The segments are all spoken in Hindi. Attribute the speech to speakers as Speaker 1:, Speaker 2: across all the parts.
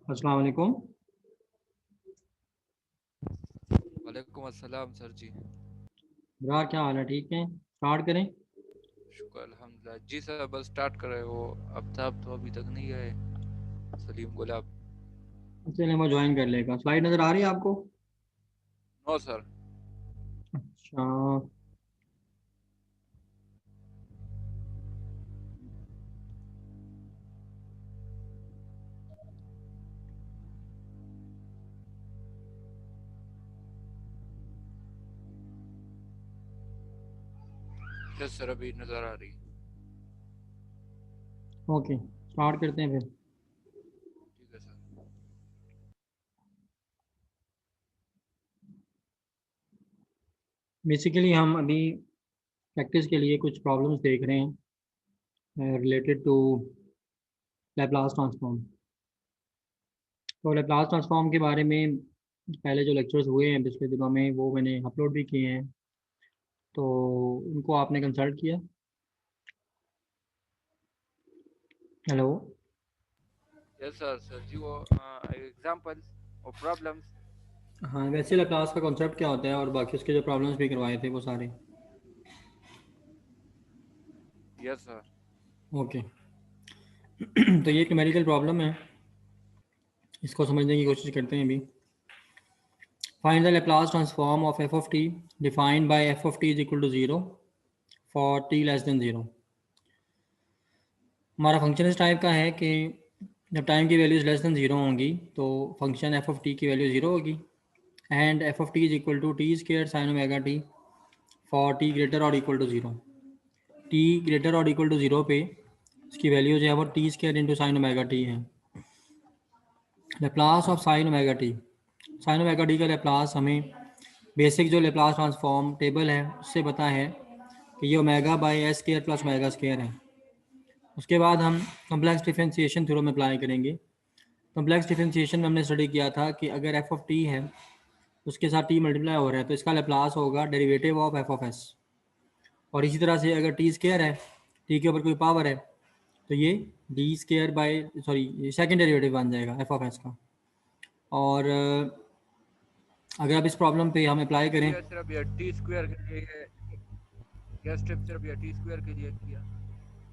Speaker 1: अस्सलाम वालेकुम।
Speaker 2: वालेकुम अस्सलाम सर जी।
Speaker 1: यार क्या हाल है, ठीक है? स्टार्ट करें।
Speaker 2: शुक्र अल्हम्दुलिल्लाह जी सर, बस स्टार्ट कर रहे हो। आफ्ताब तो अभी तक नहीं आए। सलीम गुलाब।
Speaker 1: चलिए मैं ज्वाइन कर लेगा। स्लाइड नज़र आ रही है आपको?
Speaker 2: No sir.
Speaker 1: अच्छा।
Speaker 2: यस सर, अभी नजर आ रही।
Speaker 1: ओके, स्टार्ट करते हैं फिर।
Speaker 2: ठीक है सर।
Speaker 1: बेसिकली हम अभी प्रैक्टिस के लिए कुछ प्रॉब्लम्स देख रहे हैं रिलेटेड टू लैप्लास ट्रांसफॉर्म। तो लैप्लास ट्रांसफॉर्म के बारे में पहले जो लेक्चर्स हुए हैं पिछले दिनों में वो मैंने अपलोड भी किए हैं, तो उनको आपने कंसल्ट किया? हेलो।
Speaker 2: यस सर, सर जी वो एग्जांपल्स और प्रॉब्लम्स।
Speaker 1: हाँ, वैसे लैप्लास का कॉन्सेप्ट क्या होता है और बाकी उसके जो प्रॉब्लम्स भी करवाए थे वो सारे।
Speaker 2: Yes sir.
Speaker 1: ओके। तो ये एक न्यूमेरिकल प्रॉब्लम है, इसको समझने की कोशिश करते हैं अभी। Find the Laplace transform of F of t defined by f of T is equal to zero for t less than zero. हमारा फंक्शन इस टाइप का है कि जब टाइम की वैल्यूज़ लेस देन ज़ीरो होंगी तो फंक्शन एफ ऑफ टी की वैल्यू ज़ीरो होगी and F of T is equal to T square sine omega T for T greater और equal to zero. T greater और इक्वल टू ज़ीरो पे इसकी वैल्यू जो है वो T square into sine omega T है। Laplace of sine omega T, sine omega T का लेप्लास हमें बेसिक जो लेप्लास ट्रांसफॉर्म टेबल है उससे पता है कि ये omega by S square plus omega square है। उसके बाद हम कॉम्प्लेक्स डिफरेंशिएशन थ्योरम अप्लाई करेंगे। कॉम्प्लेक्स डिफरेंशिएशन में हमने स्टडी किया था कि अगर एफ ऑफ टी है उसके साथ टी मल्टीप्लाई हो रहा है तो इसका लेप्लास होगा derivative of F of S. और इसी तरह से अगर टी स्क्वायर है, टी के ऊपर कोई पावर है, तो ये D square by sorry second derivative बन जाएगा एफ ऑफ एस का। और अगर आप इस प्रॉब्लम पे हम अप्लाई करें।
Speaker 2: ये सिर्फ ये टी स्क्वायर के लिए, ये स्टेप सिर्फ ये टी स्क्वायर के लिए किया।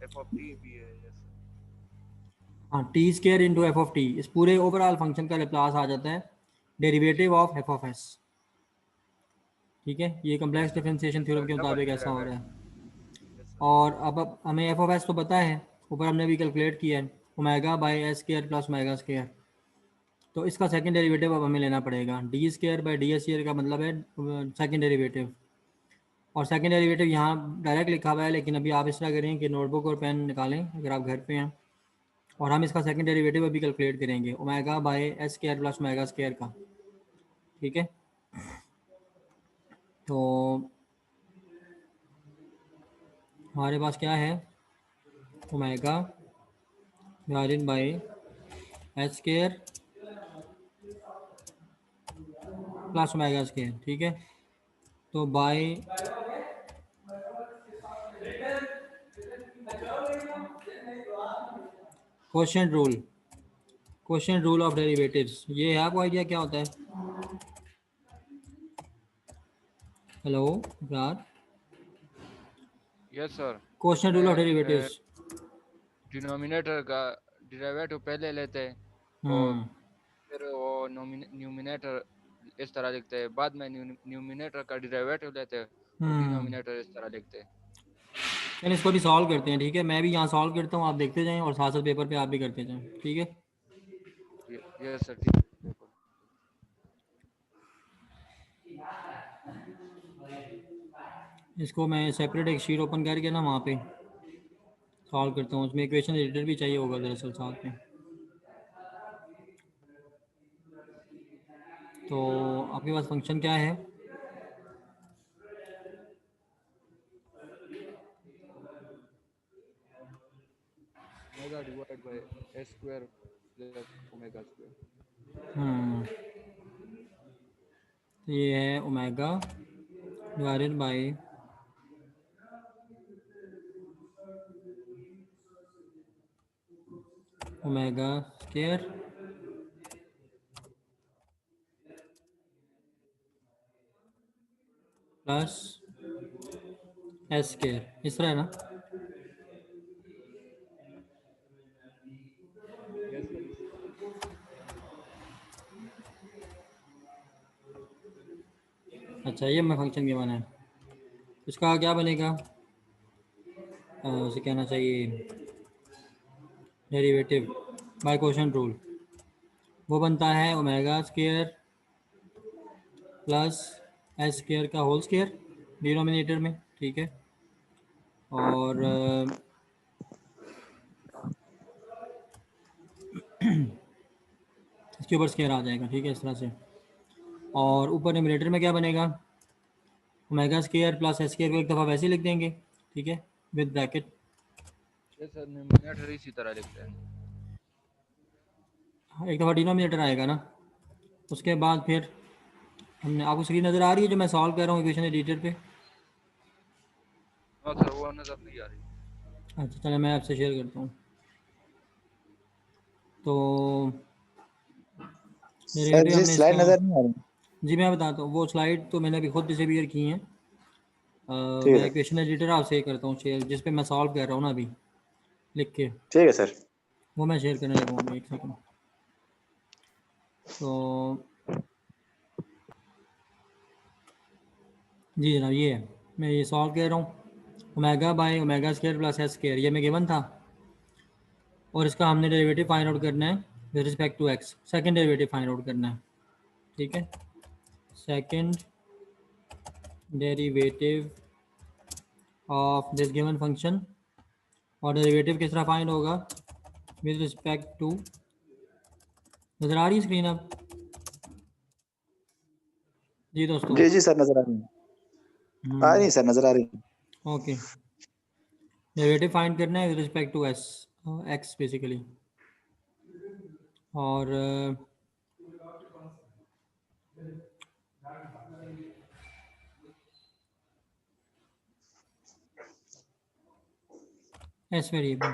Speaker 2: एफ ऑफ टी भी है। Yes sir.
Speaker 1: हाँ, T square into F of T इस पूरे ओवरऑल फंक्शन का लेप्लास आ जाता है derivative of F of S. ठीक है, ये
Speaker 2: yes
Speaker 1: complex
Speaker 2: sir,
Speaker 1: differentiation theorem के
Speaker 2: डबल
Speaker 1: मुताबिक ऐसा हो रहा
Speaker 2: डेरिवेटिव।
Speaker 1: है।
Speaker 2: Yes sir.
Speaker 1: और अब हमें एफ ऑफ एस तो पता है, ऊपर हमने भी कैलकुलेट किया है omega by S square plus omega square. तो इसका सेकंड डेरिवेटिव अब हमें लेना पड़ेगा। D square by D square का मतलब है सेकंड डेरिवेटिव। और सेकंड डेरिवेटिव यहाँ डायरेक्ट लिखा हुआ है, लेकिन अभी आप इस तरह करें कि नोटबुक और पेन निकालें अगर आप घर पे हैं, और हम इसका सेकंड डेरिवेटिव अभी कैलकुलेट करेंगे omega by S square plus omega square का। ठीक है, तो हमारे पास क्या है, omega divided by H square plus omega square. ठीक है, तो by quotient rule, quotient rule of derivatives, ये है आपको आइडिया क्या होता है? हेलो यार।
Speaker 2: Yes sir.
Speaker 1: Quotient rule of
Speaker 2: उसमें
Speaker 1: डेरिवेटिव्स।
Speaker 2: डिनोमिनेटर का डिराइवेटिव पहले लेते हैं और
Speaker 1: हम्म।
Speaker 2: फिर वो न्यूमिनेटर इस तरह लिखते हैं, बाद में न्यूमिनेटर का डिराइवेटिव लेते हैं और
Speaker 1: हम्म।
Speaker 2: डिनोमिनेटर इस तरह लिखते हैं।
Speaker 1: चलिए इसको भी सॉल्व करते हैं। ठीक है, मैं भी यहाँ सॉल्व करता हूँ, आप देखते जाएं और साथ साथ पेपर पे आप भी करते जाएं। ठीक है,
Speaker 2: यस सर, ठीक है बिल्कुल।
Speaker 1: इसको मैं सेपरेट एक शीट ओपन करके ना वहाँ पे सॉल्व करता हूँ। उसमें इक्वेशन एडिटर भी चाहिए होगा दरअसल साथ में। तो आपके पास फंक्शन क्या है?
Speaker 2: Omega divide by S square plus omega square.
Speaker 1: Hmm, तो ये है omega divided by omega square plus S square, इस तरह है ना?
Speaker 2: यस सर, इसी तरह।
Speaker 1: अच्छा, ये मैं फंक्शन गिवन है, इसका क्या बनेगा? उसे कहना चाहिए डेरिवेटिव बाय क्वोशंट रूल। वो बनता है omega square plus S square का होल स्क्वायर डिनोमिनेटर में, ठीक है। और इसके ऊपर स्क्वायर आ जाएगा, ठीक है, इस तरह से। और ऊपर न्यूमरेटर में क्या बनेगा? Omega square plus S square को एक दफ़ा वैसे ही लिख देंगे, ठीक है, with bracket.
Speaker 2: Yes sir, numerator इसी तरह लिखते हैं।
Speaker 1: एक दफ़ा डिनोमिनेटर आएगा ना, उसके बाद फिर हमने, आपको स्क्रीन नज़र आ रही है जो मैं सॉल्व कर रहा हूँ इक्वेशन एडिटर पे?
Speaker 2: हाँ सर, वो नजर नहीं आ रही।
Speaker 1: अच्छा चलो मैं आपसे शेयर करता हूँ। तो
Speaker 3: सर
Speaker 1: डेरिवेटिव
Speaker 3: जी
Speaker 1: हमने
Speaker 3: स्लाइड
Speaker 1: इसका,
Speaker 3: नजर नहीं आ रही।
Speaker 1: जी मैं बताता हूँ, वो स्लाइड तो मैंने अभी खुद डिस्ट्रीब्यूट की हैं।
Speaker 3: ठीक है
Speaker 1: मैं
Speaker 3: सर।
Speaker 1: इक्वेशन एडिटर आपसे ये करता हूँ शेयर, जिस पे मैं सॉल्व कर रहा हूँ ना अभी लिख के,
Speaker 3: ठीक है सर।
Speaker 1: वो मैं शेयर करने लगा हूँ अभी, एक सेकंड। तो जी जनाब, ये है, मैं ये सॉल्व कर रहा हूँ। Omega by omega square plus S square, ये मैं गिवन था, और इसका हमने डेरिवेटिव फाइंड आउट करना है with respect to x, second derivative find out करना है, ठीक है। Second derivative of this given function, और डेरिवेटिव किस तरह फाइंड होगा? विद रिस्पेक्ट टू, नज़र आ रही है स्क्रीन अब? जी दोस्तों।
Speaker 3: जी जी सर, नजर आ रही है। आ रही है सर, नजर आ रही है।
Speaker 1: ओके, डेरिवेटिव फाइंड करना है with respect to s, x basically. और एस वेरिएबल,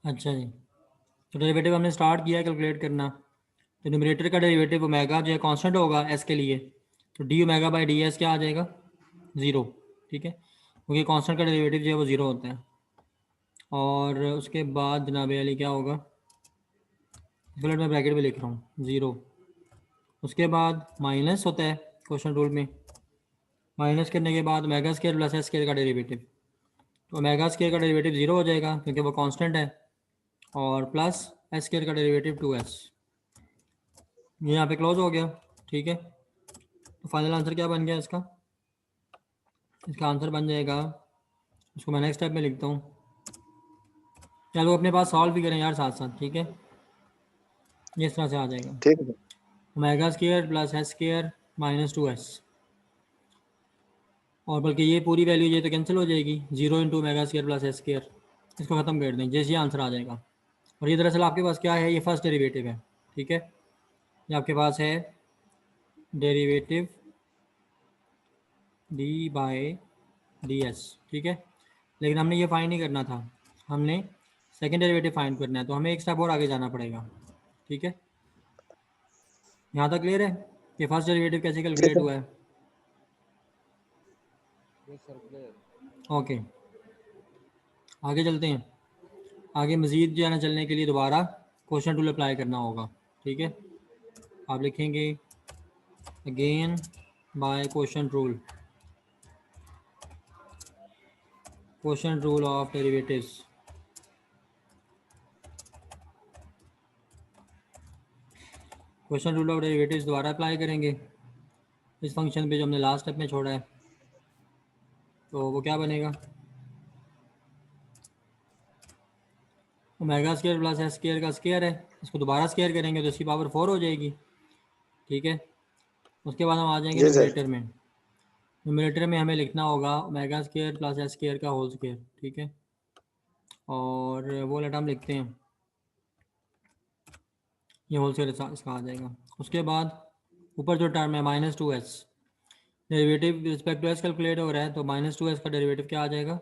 Speaker 1: अच्छा जी। तो डेरिवेटिव हमने स्टार्ट किया है कैलकुलेट करना। तो न्यूमरेटर का डेरिवेटिव ओमेगा जो है कांस्टेंट होगा एस के लिए, तो D omega by D S क्या आ जाएगा? ज़ीरो, ठीक है, क्योंकि कांस्टेंट का डेरिवेटिव जो है वो ज़ीरो होता है। और उसके बाद जनाब अली क्या होगा? फिलहाल मैं ब्रैकेट में लिख रहा हूँ ज़ीरो। उसके बाद माइनस होता है क्वेश्चन रूल में, माइनस करने के बाद omega square plus S square का डेरिवेटिव, तो ओमेगा स्क्वायर का डेरिवेटिव ज़ीरो हो जाएगा क्योंकि वो कांस्टेंट है, और प्लस एस स्क्वायर का डेरिवेटिव टू एस, ये यहाँ पे क्लोज हो गया, ठीक है। तो फाइनल आंसर क्या बन गया इसका? इसका आंसर बन जाएगा, इसको मैं नेक्स्ट स्टेप में लिखता हूँ, चलो अपने पास सॉल्व भी करें यार साथ साथ, ठीक है। ये इस तरह से आ जाएगा,
Speaker 3: ठीक है sir.
Speaker 1: Omega square plus S square minus two S, और बल्कि ये पूरी वैल्यू ये तो कैंसिल हो जाएगी, zero into omega square plus S square, इसको ख़त्म कर दें, जैसे ये आंसर आ जाएगा। और ये दरअसल आपके पास क्या है? ये फर्स्ट डेरिवेटिव है, ठीक है, ये आपके पास है derivative d by d s, ठीक है। लेकिन हमने ये फाइंड नहीं करना था, हमने सेकेंड डेरिवेटिव फाइंड करना है, तो हमें एक स्टेप और आगे जाना पड़ेगा, ठीक है। यहाँ तक क्लियर है कि फर्स्ट डेरिवेटिव कैसे
Speaker 3: जी
Speaker 1: कैलकुलेट
Speaker 3: सर।
Speaker 1: हुआ है?
Speaker 2: Yes sir, clear.
Speaker 1: ओके, आगे चलते हैं। आगे मज़ीद जो है ना चलने के लिए दोबारा क्वेश्चन टूल अप्लाई करना होगा, ठीक है। आप लिखेंगे again by question rule, question rule of derivatives, question rule of derivatives दोबारा अप्लाई करेंगे इस फंक्शन पे जो हमने लास्ट स्टेप में छोड़ा है। तो वो क्या बनेगा? Omega square plus S square का स्क्वायर है, इसको दोबारा स्क्वायर करेंगे तो इसकी पावर 4 हो जाएगी, ठीक है। उसके बाद हम आ जाएंगे
Speaker 3: जी सर।
Speaker 1: न्यूमरेटर में, न्यूमरेटर में हमें लिखना होगा omega square plus S square का होल स्क्वायर, ठीक है। और वो लेट हम लिखते हैं, ये होल स्क्वायर इसका आ जाएगा। उसके बाद ऊपर जो टर्म है minus two s, derivative respect to s calculate हो रहा है, तो माइनस टू एस का डेरिवेटिव क्या आ जाएगा?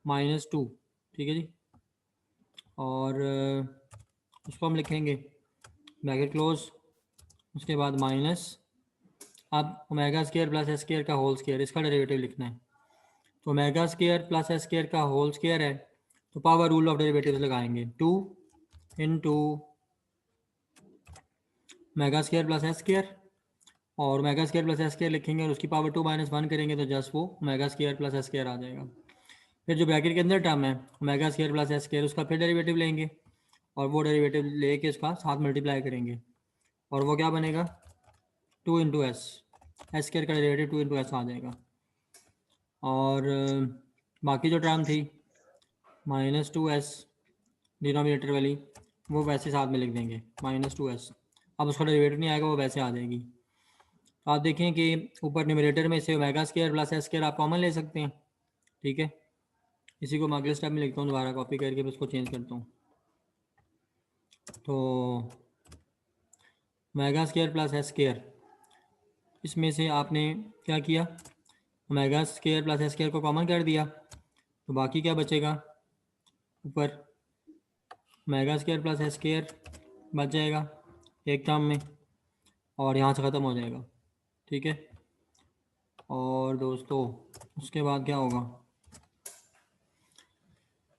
Speaker 1: माइनस टू, ठीक है जी। और उसको हम लिखेंगे ब्रैकेट क्लोज, उसके बाद माइनस, अब omega square plus S square का होल स्क्वायर, इसका डेरिवेटिव लिखना है। तो omega square plus S square का होल स्क्वायर है, तो पावर रूल ऑफ डेरिवेटिव्स लगाएंगे, 2 into omega square plus S square, और omega square plus S square लिखेंगे और उसकी पावर 2 माइनस 1 करेंगे तो जस्ट वो omega square plus S square आ जाएगा। फिर जो ब्रैकेट के अंदर टर्म है omega square plus S square, उसका फिर डेरिवेटिव लेंगे और वो डेरिवेटिव लेके उसका साथ मल्टीप्लाई करेंगे और वो क्या बनेगा, 2 इंटू एस स्क्वायर का डेरिवेटिव 2 इंटू एस आ जाएगा। और बाकी जो टर्म थी -2s डिनोमिनेटर वाली, वो वैसे साथ में लिख देंगे -2s। अब उसका डेरिवेटिव नहीं आएगा, वो वैसे आ जाएगी। तो आप देखें कि ऊपर न्यूमरेटर में से omega square plus S square आप कॉमन ले सकते हैं, ठीक है। इसी को मैं अगले स्टेप में लिखता हूँ, दोबारा कॉपी करके उसको चेंज करता हूँ। तो omega square plus S square, इसमें से आपने क्या किया, omega square plus S square को कॉमन कर दिया, तो बाकी क्या बचेगा, ऊपर omega square plus S square बच जाएगा एक टर्म में और यहाँ से ख़त्म हो जाएगा, ठीक है। और दोस्तों उसके बाद क्या होगा,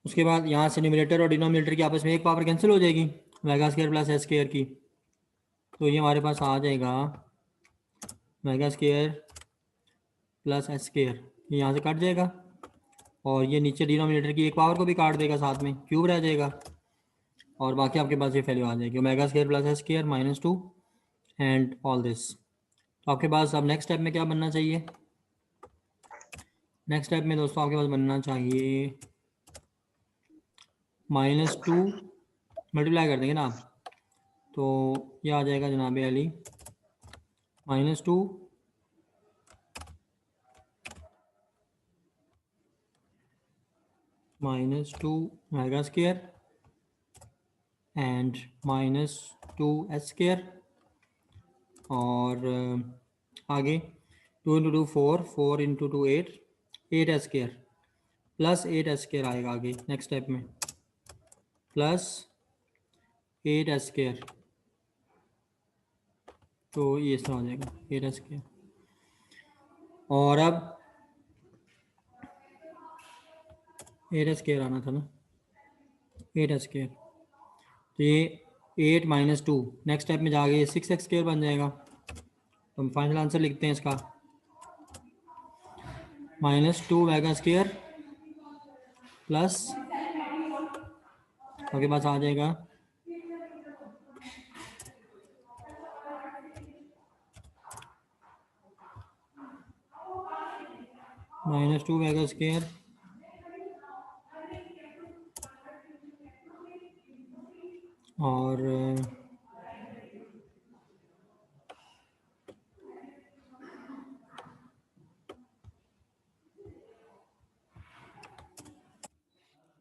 Speaker 1: उसके बाद यहाँ से न्यूमरेटर और डिनोमिनेटर की आपस में एक पावर कैंसिल हो जाएगी omega square plus S square की, तो ये हमारे पास आ जाएगा omega square plus S square, ये यहाँ से कट जाएगा और ये नीचे डिनोमिनेटर की एक पावर को भी काट देगा, साथ में क्यूब रह जाएगा और बाकी आपके पास ये वैल्यू आ जाएगी omega square plus S square -2 and all this. तो आपके पास अब नेक्स्ट स्टेप में क्या बनना चाहिए, नेक्स्ट स्टेप में दोस्तों आपके पास बनना चाहिए -2 मल्टीप्लाई कर देंगे ना आप, तो ये आ जाएगा जनाब Ali -2 omega square and -2 S square, और आगे 2 into 2 4, 4 into 2 8, 8 S square plus 8 S square आएगा आगे नेक्स्ट स्टेप में, प्लस 8 एस स्क्वायर, तो ये इस तरह आ जाएगा 8 एस स्क्वायर। और अब 8 एस स्क्वायर आना था ना, 8 एस स्क्वायर, तो ये 8 -2 नेक्स्ट स्टेप में जाके 6 एक्स स्क्वायर बन जाएगा। तो हम फाइनल आंसर लिखते हैं इसका, -2 ओमेगा स्क्वायर प्लस आपके पास आ जाएगा -2 ओमेगा स्क्वायर और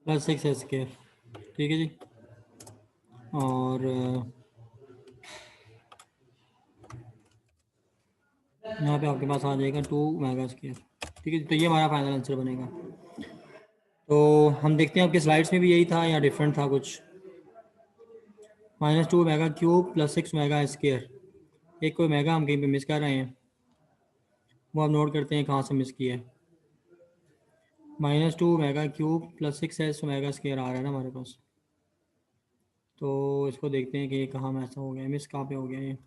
Speaker 1: प्लस 6 एस स्क्वायर, ठीक है जी। और यहाँ पे आपके पास आ जाएगा 2 ओमेगा स्क्वायर, ठीक है। तो ये हमारा फाइनल आंसर बनेगा। तो हम देखते हैं आपके स्लाइड्स में भी यही था या डिफरेंट था कुछ, -2 omega cube plus 6 omega square, एक कोई ओमेगा हम कहीं पे मिस कर रहे हैं, वो आप नोट करते हैं कहाँ से मिस किया है। -2 omega cube plus 6 S omega square आ रहा है ना हमारे पास, तो इसको देखते हैं कि ये कहाँ ऐसा हो गया, मिस कहाँ पे हो गया ये।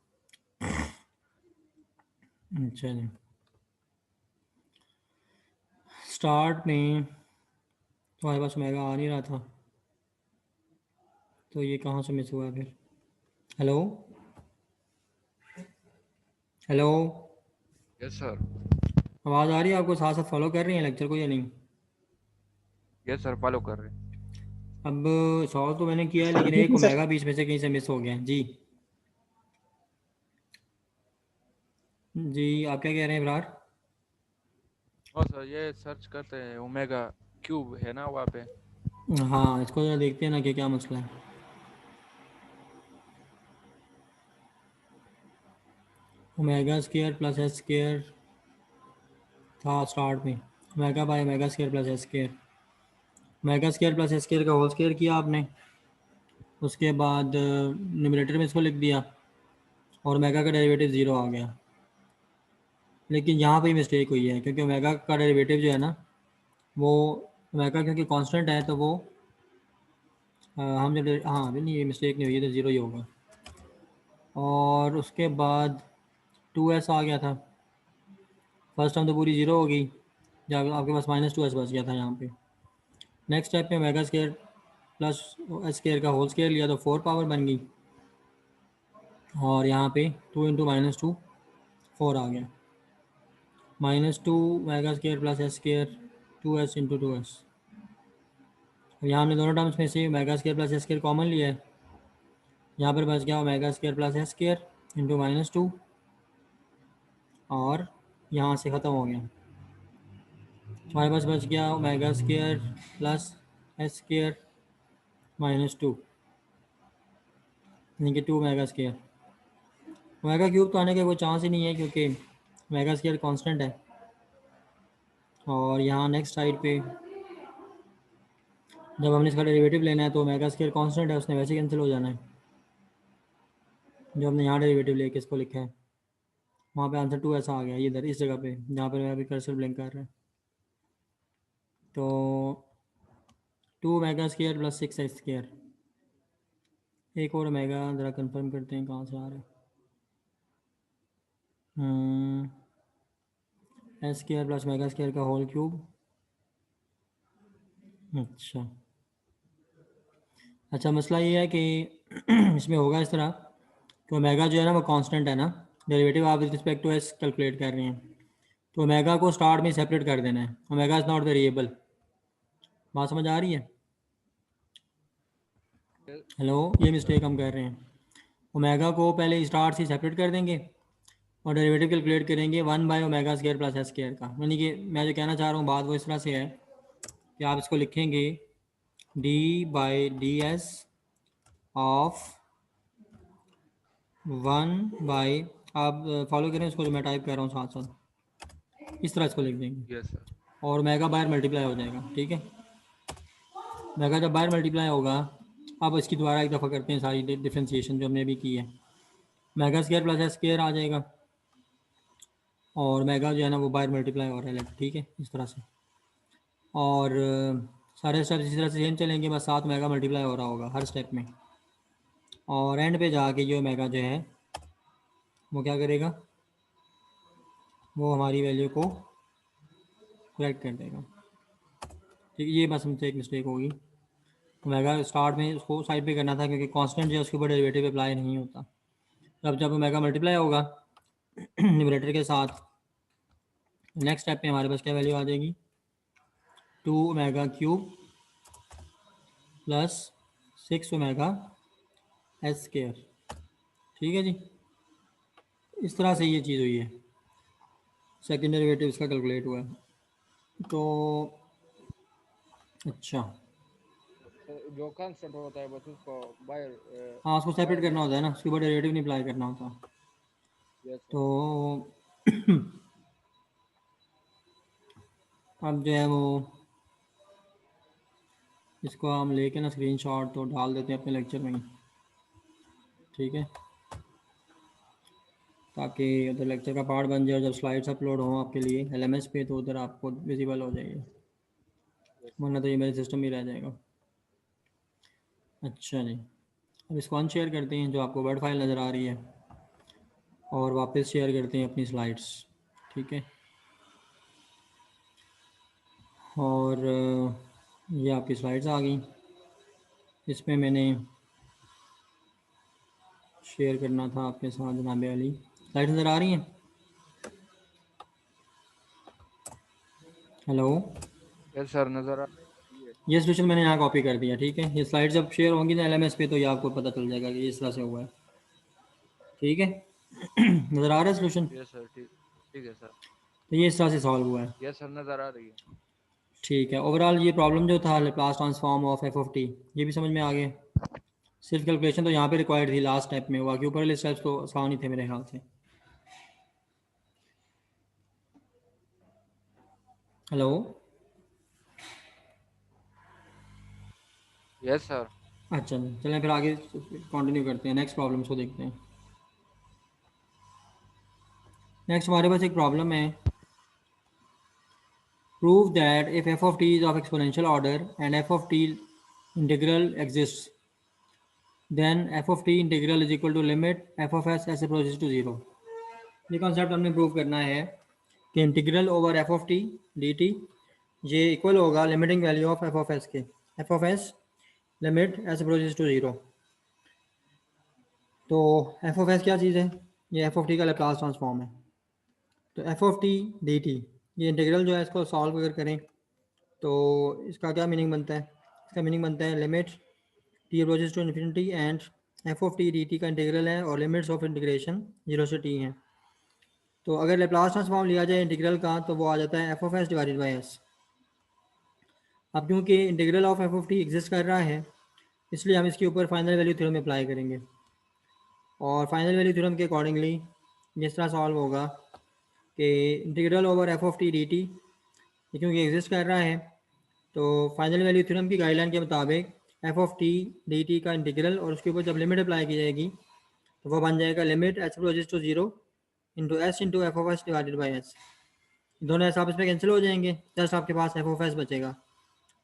Speaker 1: अच्छा जी, स्टार्ट में तो हमारे पास ओमेगा आ नहीं रहा था, तो ये कहाँ से मिस हुआ है फिर। हेलो हेलो,
Speaker 2: यस सर,
Speaker 1: आवाज़ आ रही है आपको, साथ साथ फॉलो कर रही हैं लेक्चर को या नहीं।
Speaker 2: यस सर, फॉलो कर रहे हैं।
Speaker 1: अब सॉल्व तो मैंने किया है लेकिन एक ओमेगा बीच में से कहीं से मिस हो गया जी। जी आप क्या कह रहे हैं इब्रार।
Speaker 2: और सर ये सर्च करते हैं, ओमेगा क्यूब है ना वहाँ पे।
Speaker 1: हाँ इसको जरा देखते हैं ना कि क्या मसला है। Omega square plus S square था स्टार्ट में, omega by omega square plus S square, omega square plus S square का होल स्क्वायर किया आपने, उसके बाद न्यूमरेटर में इसको लिख दिया और ओमेगा का डेरिवेटिव 0 आ गया। लेकिन यहाँ पे मिस्टेक हुई है क्योंकि ओमेगा का डेरिवेटिव जो है ना वो ओमेगा क्योंकि कांस्टेंट है तो वो हम जब हाँ अभी नहीं, ये मिस्टेक नहीं हुई है तो 0 ही होगा। और उसके बाद 2s आ गया था, फर्स्ट टर्म तो पूरी 0 हो गई जब आपके पास -2s बच गया था यहाँ पे। नेक्स्ट स्टेप में omega square plus S square का होल स्केयर लिया तो 4 पावर बन गई और यहाँ पे 2 इंटू -2 4 आ गया। -2 omega square plus S square 2s into 2s। यहाँ हमने दोनों टर्म्स में से omega square plus S square common लिया है, यहाँ पर बच गया omega square plus S square into -2 और यहाँ से ख़त्म हो गया। हमारे पास बच गया omega square plus S square -2 यानी कि 2 ओमेगा स्केयर। ओमेगा क्यूब तो आने का कोई चांस ही नहीं है क्योंकि ओमेगा स्केयर कांस्टेंट है। और यहाँ नेक्स्ट साइड पे जब हमने इसका डेरिवेटिव लेना है तो ओमेगा स्केयर कांस्टेंट है, उसने वैसे कैंसिल हो जाना है। जो हमने यहाँ डेरिवेटिव लेके इसको लिखा है वहाँ पे आंसर 2 ऐसा आ गया इधर इस जगह पे जहाँ पर मैं अभी कर्सर ब्लिंक कर रहा है। तो 2 omega square plus 6 x square. एक और ओमेगा ज़रा कंफर्म करते हैं कहाँ से आ रहा है। S square plus omega square का होल क्यूब। अच्छा मसला ये है कि इसमें होगा इस तरह कि ओमेगा जो है ना वो कांस्टेंट है ना, डेरिवेटिव आप with respect to s calculate कर रहे हैं तो ओमेगा को स्टार्ट में सेपरेट कर देना है। Omega is not variable. बात समझ आ रही है? हेलो, ये मिस्टेक हम कर रहे हैं। ओमेगा को पहले स्टार्ट से सेपरेट कर देंगे और डेरिवेटिव कैलकुलेट करेंगे 1/ओमेगा स्केयर प्लस एस स्केयर का। यानी कि मैं जो कहना चाह रहा हूँ बात वो इस तरह से है कि आप इसको लिखेंगे d/ds ऑफ 1/, आप फॉलो करें इसको जो मैं टाइप कर रहा हूँ साथ साथ, इस तरह इसको लिख देंगे
Speaker 2: यस सर।
Speaker 1: और ओमेगा बाहर मल्टीप्लाई हो जाएगा। ठीक है, ओमेगा जब बाहर मल्टीप्लाई होगा, अब इसकी दोबारा एक दफ़ा करते हैं सारी डिफ्रेंशिएशन जो हमने अभी की है। Omega square plus S square आ जाएगा और ओमेगा जो है ना वो बाहर मल्टीप्लाई हो रहा है। ठीक है, इस तरह से। और सारे स्टेप इसी तरह से सेम चलेंगे, बस साथ ओमेगा मल्टीप्लाई हो रहा होगा हर स्टेप में। और एंड पे जाके ये ओमेगा जो है वो क्या करेगा, वो हमारी वैल्यू को करेक्ट कर देगा। ठीक है, ये बस हमसे एक मिस्टेक होगी। ओमेगा स्टार्ट में उसको साइड पे करना था क्योंकि कांस्टेंट जो है उसके ऊपर डेरिवेटिव अप्लाई नहीं होता। तब जब ओमेगा मल्टीप्लाई होगा न्यूमरेटर के साथ, नेक्स्ट स्टेप पे हमारे पास क्या वैल्यू आ जाएगी, 2 omega cube plus 6 omega S square. ठीक है जी, इस तरह से ये चीज़ हुई है, सेकेंड डेरिवेटिव इसका कैलकुलेट हुआ है। तो अच्छा
Speaker 2: जो कांस्टेंट होता है बस उसको बाहर
Speaker 1: हाँ, उसको सेपरेट करना होता है ना, उसके ऊपर डेरिवेटिव नहीं अप्लाई करना होता।
Speaker 2: Yes sir.
Speaker 1: तो अब जो है वो इसको हम लेके ना स्क्रीनशॉट तो डाल देते हैं अपने लेक्चर में ही। ठीक है, ताकि उधर लेक्चर का पार्ट बन जाए और जब स्लाइड्स अपलोड हों आपके लिए LMS पे तो उधर आपको विजिबल हो जाएगा, वरना तो ये मेरे सिस्टम में रह जाएगा। अच्छा जी, अब इसको अनशेयर करते हैं जो आपको वर्ड फाइल नज़र आ रही है और वापस शेयर करते हैं अपनी स्लाइड्स। ठीक है, और ये आपकी स्लाइड्स आ गई। इसमें मैंने शेयर करना था आपके साथ जनाब अली, स्लाइड्स नज़र आ रही हैं? हेलो,
Speaker 2: यस सर, नजर आ रही है।
Speaker 1: ये सोल्यूशन मैंने यहाँ कॉपी कर दिया। ठीक है, ये स्लाइड जब शेयर होंगी ना LMS पे तो ये आपको पता चल जाएगा कि ये इस तरह से हुआ है। ठीक है नज़र आ रहा है सोल्यूशन?
Speaker 2: यस सर, ठीक ठीक है सर।
Speaker 1: तो ये इस तरह से सॉल्व हुआ है।
Speaker 2: यस सर, नजर आ रही है।
Speaker 1: ठीक है, ओवरऑल ये प्रॉब्लम जो था लैप्लास ट्रांसफॉर्म ऑफ f(t) ये भी समझ में आ गया। सिर्फ कैलकुलेशन तो यहाँ पे रिक्वायर्ड थी, लास्ट स्टेप में हुआ कि ऊपर वाले स्टेप्स तो आसान ही थे मेरे ख्याल से। Hello,
Speaker 2: yes sir.
Speaker 1: अच्छा चलें फिर आगे कंटिन्यू करते हैं, नेक्स्ट प्रॉब्लम्स को देखते हैं। नेक्स्ट हमारे पास एक प्रॉब्लम है, prove that if F of T is of exponential order and F of T integral exist then F of T integral is equal to limit F of S S approaches to zero. ये कॉन्सेप्ट हमने प्रूव करना है कि integral over F of T D T ये इक्वल होगा limiting value of F of S के, F of S limit S approaches to zero. तो एफ ऑफ एस क्या चीज़ है, ये एफ ऑफ टी का लैप्लास ट्रांसफॉर्म है। तो F of T D T ये इंटीग्रल जो है इसको सॉल्व अगर करें तो इसका क्या मीनिंग बनता है, इसका मीनिंग बनता है limit t approaches to infinity and F of T D T का इंटीग्रल है और लिमिट्स ऑफ इंटीग्रेशन जीरो से टी हैं। तो अगर लैप्लास ट्रांसफॉर्म लिया जाए इंटीग्रल का तो वो आ जाता है F of s divided by S. अब क्योंकि integral of F of T exist कर रहा है इसलिए हम इसके ऊपर फाइनल वैल्यू थ्योरम अप्लाई करेंगे और फाइनल वैल्यू थ्योरम के अकॉर्डिंगली जिस तरह सॉल्व होगा कि integral over F of T D T क्योंकि एग्जिस्ट कर रहा है तो फाइनल वैल्यू थ्योरम की गाइडलाइन के मुताबिक F of T D T का इंटीग्रल और उसके ऊपर जब लिमिट अप्लाई की जाएगी तो वो बन जाएगा limit h approaches to zero into s into F of s divided by s. दोनों एस आपस में कैंसिल हो जाएंगे, जस्ट आपके पास एफ ऑफ एस बचेगा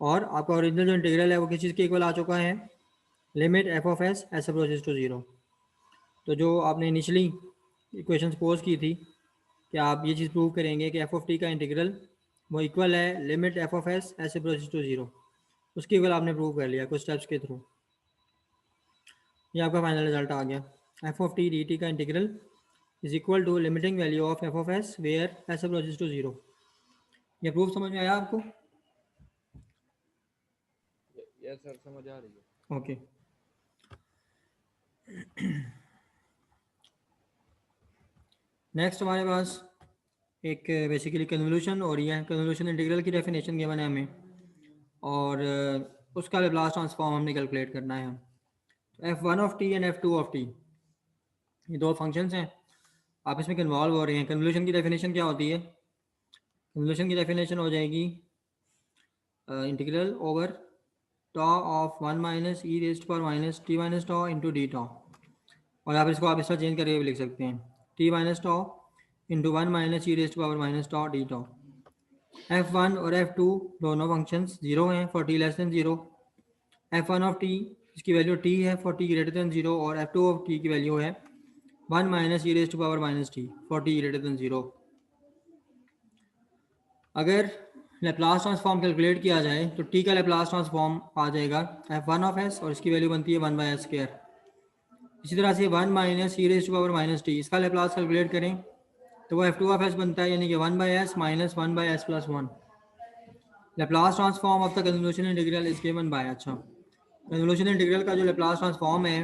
Speaker 1: और आपका ओरिजिनल जो इंटीग्रल है वो किस चीज़ के इक्वल आ चुका है, limit F of S S approaches to zero. तो जो आपने इनिशियली इक्वेशन पोज की थी कि आप ये चीज़ प्रूव करेंगे कि एफ ऑफ टी का इंटीग्रल वो इक्वल है limit F of S S approaches to zero, उसकी इक्वल आपने प्रूव कर लिया कुछ स्टेप्स के थ्रू। ये आपका फाइनल रिजल्ट आ गया, F of T D T का integral is equal to limiting value of F of S where S approaches to zero. ये प्रूफ समझ में आया आपको?
Speaker 2: यस सर समझ आ रही है।
Speaker 1: ओके नेक्स्ट हमारे पास एक बेसिकली कन्वोल्यूशन हो रही है, कन्वोल्यूशन इंटीग्रल की डेफिनेशन गिवन है हमें और उसका लैप्लास ट्रांसफॉर्म हमने कैलकुलेट करना है। तो F one of T and F two of T ये दो फंक्शंस हैं, आप इसमें कन्वॉल्व हो रहे हैं। कन्वोल्यूशन की डेफिनेशन क्या होती है, कन्वोल्यूशन की डेफिनेशन हो जाएगी integral over tau of one minus e raised पर minus t minus tau into d tau, और आप इसको आप इस तरह चेंज करके भी लिख सकते हैं T minus tau into one minus e raised power minus टॉ डी टॉ। एफ वन और एफ टू दोनों फंक्शंस जीरो हैं for t less than zero. F one of T इसकी वैल्यू टी है for T greater than zero और एफ टू ऑफ टी की वैल्यू है one minus e raised power minus T for T greater than zero. अगर लैप्लास ट्रांसफॉर्म कैलकुलेट किया जाए तो टी का लैप्लास ट्रांसफॉर्म आ जाएगा एफ वन ऑफ एस और इसकी वैल्यू बनती है वन बाई एस स्क्वायर। इसी तरह से one minus e raised power minus T इसका लैप्लास कैलकुलेट करें तो वो एफ टू ऑफ एस बनता है यानी कि one by S minus one by S plus one. Laplace transform of the convolution integral is given by, अच्छा कन्वोल्यूशन इंटीग्रल का जो लैप्लास ट्रांसफॉर्म है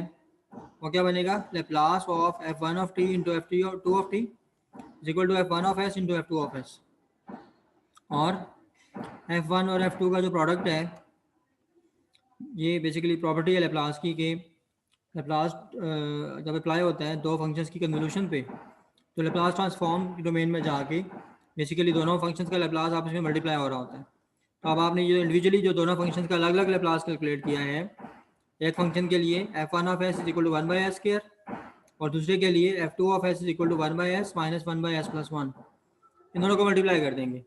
Speaker 1: वो क्या बनेगा, Laplace of F one of T into F T और two of T is equal to F one of S into F two of S. और एफ वन और एफ टू का जो प्रोडक्ट है ये बेसिकली प्रॉपर्टी है लैप्लास की कि लैप्लास जब अप्लाई होता है दो फंक्शंस की कन्वोल्यूशन पे तो लैप्लास ट्रांसफॉर्म की डोमेन में जाके बेसिकली दोनों फंक्शंस का लैप्लास आपस में मल्टीप्लाई हो रहा होता है। तो अब आपने जो इंडिविजुअली जो दोनों फंक्शंस का अलग अलग लैप्लास कैलकुलेट किया है, एक फंक्शन के लिए F one of S is equal to one by S square और दूसरे के लिए F two of S is equal to one by S minus one by S plus one, इन दोनों को मल्टीप्लाई कर देंगे।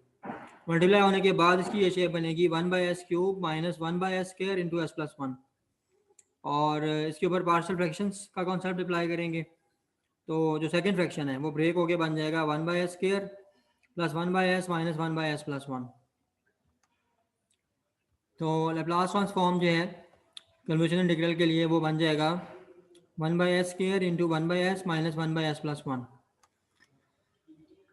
Speaker 1: मल्टीप्लाई होने के बाद इसकी ये शेप बनेगी one by s cube minus one by S square into S plus one, और इसके ऊपर पार्शियल फ्रैक्शंस का कॉन्सेप्ट अप्लाई करेंगे तो जो सेकंड फ्रैक्शन है वो ब्रेक होके बन जाएगा one by S square plus one by S minus one by S plus one. तो लैप्लास ट्रांसफॉर्म जो है कन्वोल्यूशन इंटीग्रल के लिए वो बन जाएगा one by S square into one by S minus one by S plus one.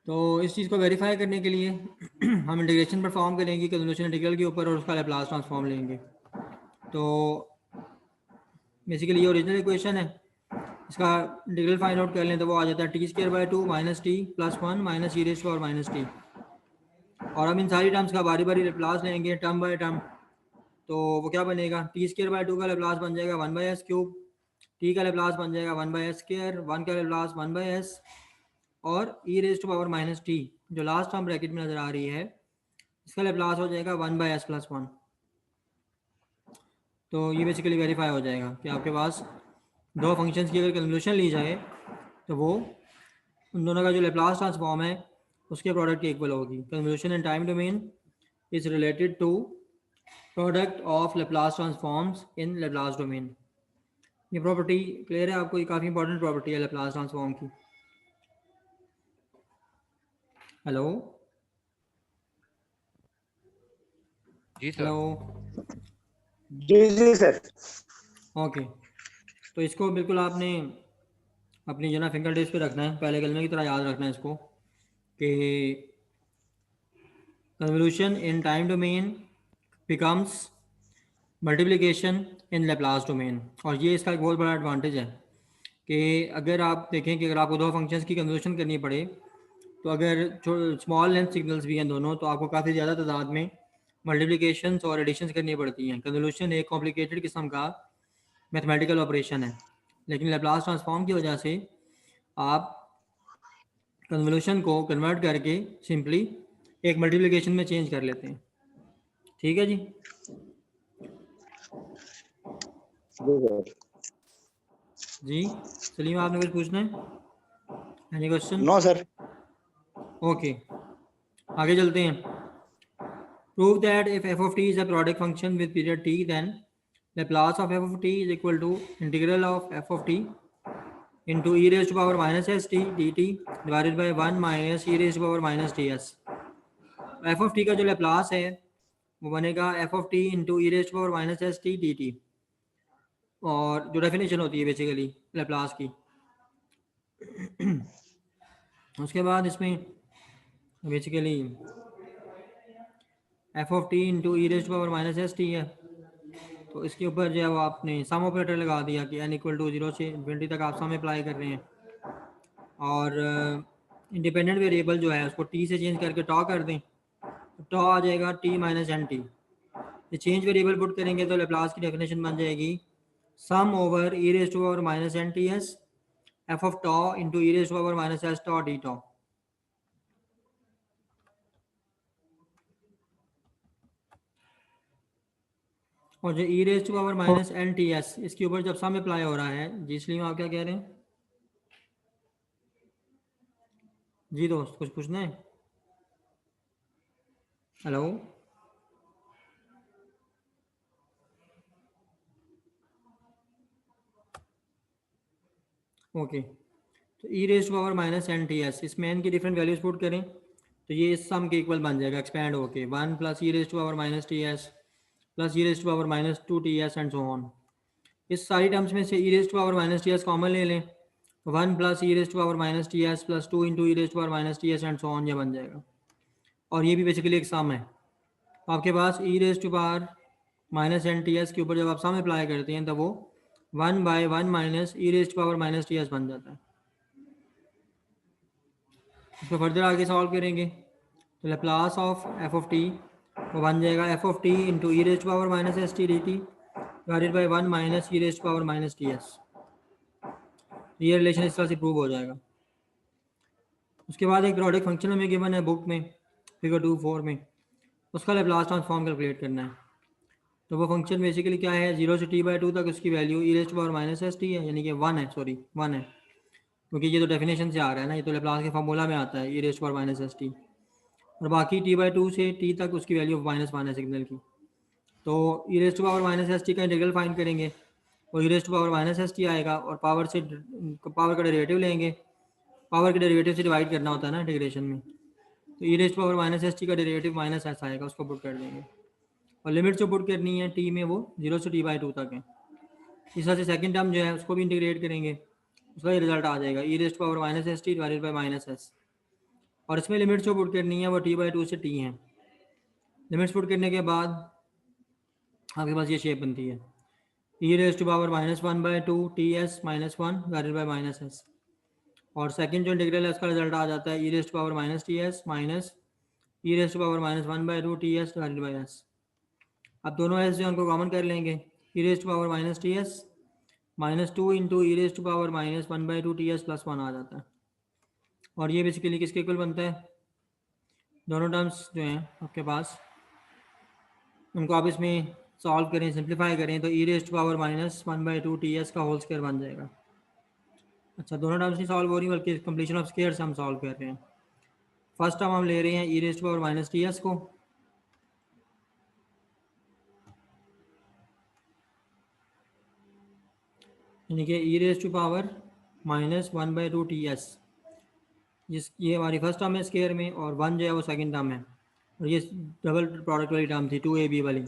Speaker 1: तो इस चीज़ को वेरीफाई करने के लिए हम इंटीग्रेशन परफॉर्म करेंगे कन्वोल्यूशन इंटीग्रल के ऊपर और उसका लैप्लास ट्रांसफॉर्म लेंगे। तो बेसिकली ये ओरिजिनल इक्वेशन है, इसका इंटीग्रल फाइंड आउट कर लें तो वो आ जाता है t square by two minus t plus one minus e raise to power minus t, और हम इन सारी टर्म्स का बारी बारी लैप्लास लेंगे टर्म बाय टर्म। तो वो क्या बनेगा, टी स्क्वायर बाई टू का लैप्लास बन जाएगा one by s cube, t का लैप्लास बन जाएगा one by S square, one का लैप्लास वन बाई एस और e raise to power minus t जो लास्ट टर्म ब्रैकेट में नज़र आ रही है इसका लैप्लास हो जाएगा one by S plus one. तो ये बेसिकली वेरीफाई हो जाएगा कि आपके पास दो फंक्शंस की अगर कन्वोल्यूशन ली जाए तो वो उन दोनों का जो लेप्लास ट्रांसफॉर्म है उसके प्रोडक्ट की इक्वल होगी। Convolution in time domain is related to product of Laplace transforms in Laplace domain. ये प्रॉपर्टी क्लियर है आपको? ये काफ़ी इंपॉर्टेंट प्रॉपर्टी है लेप्लास ट्रांसफॉर्म की। Hello
Speaker 2: ji sir.
Speaker 1: Hello
Speaker 3: ji sir.
Speaker 1: Okay, तो इसको बिल्कुल आपने अपनी जो ना फिंगर टिप्स पे रखना है, पहले कलमे की तरह याद रखना है इसको कि convolution in time domain becomes multiplication in Laplace domain. और ये इसका एक बहुत बड़ा एडवांटेज है कि अगर आप देखें कि अगर आपको दो फंक्शंस की कन्वोल्यूशन करनी पड़े तो अगर स्मॉल लेंथ सिग्नल्स भी हैं दोनों तो आपको काफ़ी ज़्यादा तादाद में मल्टीप्लिकेशंस और एडिशंस करनी पड़ती हैं। कन्वोल्यूशन एक कॉम्प्लिकेटेड किस्म का मैथमेटिकल ऑपरेशन है, लेकिन लेप्लास ट्रांसफॉर्म की वजह से आप कन्वोल्यूशन को कन्वर्ट करके सिंपली एक मल्टीप्लिकेशन में चेंज कर लेते हैं। ठीक है जी। जी सलीम, आपने कुछ पूछना है? Any question?
Speaker 3: No sir.
Speaker 1: Okay, आगे चलते हैं। Prove that if f of t is a product function with period t, then Laplace of f of t is equal to integral of f of t into e raised to power minus st dt divided by 1 minus e raised to power minus ts। f of t का जो लेप्लास है वो बनेगा f of t into e raised to power minus st dt, और जो डेफिनेशन होती है बेसिकली लेप्लास की। उसके बाद इसमें basically F of T into E raised power minus S t है, तो इसके ऊपर जो है वो आपने सम ऑपरेटर लगा दिया कि n इक्वल टू 0 से इन्फिनिटी तक आप सम अप्लाई कर रहे हैं, और इंडिपेंडेंट वेरिएबल जो है उसको t से चेंज करके टॉ कर दें, तो टॉ आ जाएगा t माइनस एन टी। ये चेंज वेरिएबल पुट करेंगे तो लेप्लास की डेफिनेशन बन जाएगी sum over E raised to power minus N T S F of tau into E raised to power minus S tau D tau. और जो E raise to power minus N T S इसके ऊपर जब सम अप्लाई हो रहा है जी, इसलिए आप क्या कह रहे हैं जी दोस्त? कुछ पूछना है? हेलो ओके, तो E raise to power minus N T S इसमें एन की डिफरेंट वैल्यूज पुट करें तो ये इस सम के इक्वल बन जाएगा, एक्सपैंड होके 1 plus E raise to power minus T S plus E raise to power minus 2 T S and so on. इस सारी टर्म्स में से E raise to power minus T S common ले लें, 1 plus E raise to power minus T S plus 2 into E raise to power minus T S and so on, ये बन जाएगा। और ये भी बेसिकली एक सम है, तो आपके पास E raise to power minus N T S के ऊपर जब आप सम अप्लाई करते हैं तब वो 1 by 1 minus E raise to power minus T s बन जाता है। इसको फर्दर आगे सॉल्व करेंगे तो Laplace of F of t वो बन जाएगा f of T into E raise to power minus S T D T divided by 1 minus E raise to power minus T S. ये रिलेशन इस तरह से प्रूव हो जाएगा। उसके बाद एक प्रोडक्ट फंक्शन हमें गिवन है बुक में फिगर 2.4 में, उसका लेप्लास ट्रांसफॉर्म कैलकुलेट करना है। तो वो फंक्शन बेसिकली क्या है, 0 से t/2 तक उसकी value e raise to power minus S t है, यानी कि 1 है, सॉरी 1 है, क्योंकि ये तो डेफिनेशन से आ रहा है ना, ये तो लेप्लास के फार्मूला में आता है E raise to power minus S T. और बाकी t/2 से t तक उसकी वैल्यू -1 है सिग्नल की। तो E raise to power minus S T का इंटीग्रल फाइंड करेंगे और E raise to power minus S T आएगा, और पावर से पावर का डेरिवेटिव लेंगे, पावर के डेरिवेटिव से डिवाइड करना होता है ना इंटीग्रेशन में, तो E raise to power minus S T का डेरिवेटिव माइनस एस आएगा, उसको पुट कर देंगे। और लिमिट जो पुट करनी है टी में वो 0 से t/2 तक है। इस तरह से सेकंड टर्म जो है उसको भी इंटीग्रेट करेंगे, उसका ये रिजल्ट आ जाएगा E raise to power minus S T divided by minus S. और इसमें लिमिट जो पुट करनी है वो t/2 से t है। लिमिट्स पुट करने के बाद आपके पास ये शेप बनती है E raise to power -1/2 T S -1 divided by minus S. और सेकंड जो इंटीग्रल है उसका रिजल्ट आ जाता है E raise to power minus T S minus E raise to power -1/2 T S divided by S. अब दोनों एस जो उनको कॉमन कर लेंगे, E raise to power minus T S -2 into E raise to power -1/2 T S plus 1 आ जाता है। और ये बेसिकली किसके इक्वल बनता है, दोनों टर्म्स जो हैं आपके पास उनको आप इसमें सॉल्व करें, सिंप्लीफाई करें तो E raised power minus 1/2 T S का होल स्क्वायर बन जाएगा। अच्छा, दोनों टर्म्स नहीं सॉल्व हो रही बल्कि कंप्लीशन ऑफ स्क्वायर से हम सॉल्व कर रहे हैं। फर्स्ट टर्म हम ले रहे हैं E raised power minus T S को, यानी कि E raised to power minus 1/2 T S, ये हमारी फर्स्ट टर्म है स्क्वायर में, और 1 जो है वो सेकंड टर्म है, और ये डबल प्रोडक्ट वाली टर्म थी 2ab वाली,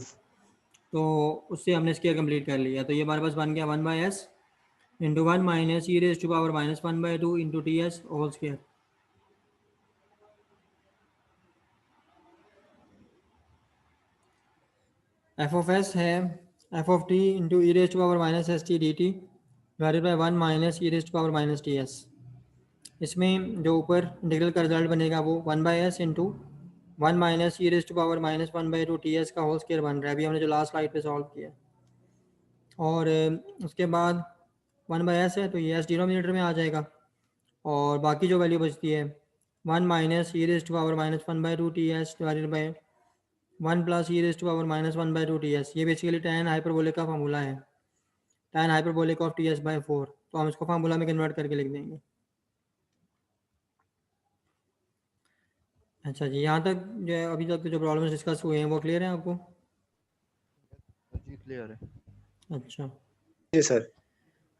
Speaker 1: तो उससे हमने स्क्वायर कंप्लीट कर लिया। तो ये हमारे पास बन गया 1/s into 1 minus E raise to power minus 1/2 into T S whole square. F of S है F of T into E raise to power minus S T D T divided by 1 minus E raise to power minus T S. इसमें जो ऊपर इंटीग्रल का रिजल्ट बनेगा वो 1/s into 1 minus E raise to power minus 1/2 T S का होल स्क्वायर बन रहा है, अभी हमने जो लास्ट स्लाइड पे सॉल्व किया। और उसके बाद 1/s है तो ये एस डिनोमिनेटर में आ जाएगा, और बाकी जो वैल्यू बचती है 1 minus E raise to power minus 1/2 T S divided by 1 plus E raise to power minus 1/2 T S. ये बेसिकली tan हाइपरबोलिक का फार्मूला है, tan hyperbolic of t s by 4, तो हम इसको फार्मूला में कन्वर्ट करके लिख देंगे। अच्छा जी, यहाँ तक जो है अभी तक जो प्रॉब्लम्स डिस्कस हुए हैं वो क्लियर है आपको?
Speaker 2: जी क्लियर है।
Speaker 1: अच्छा,
Speaker 3: जी सर।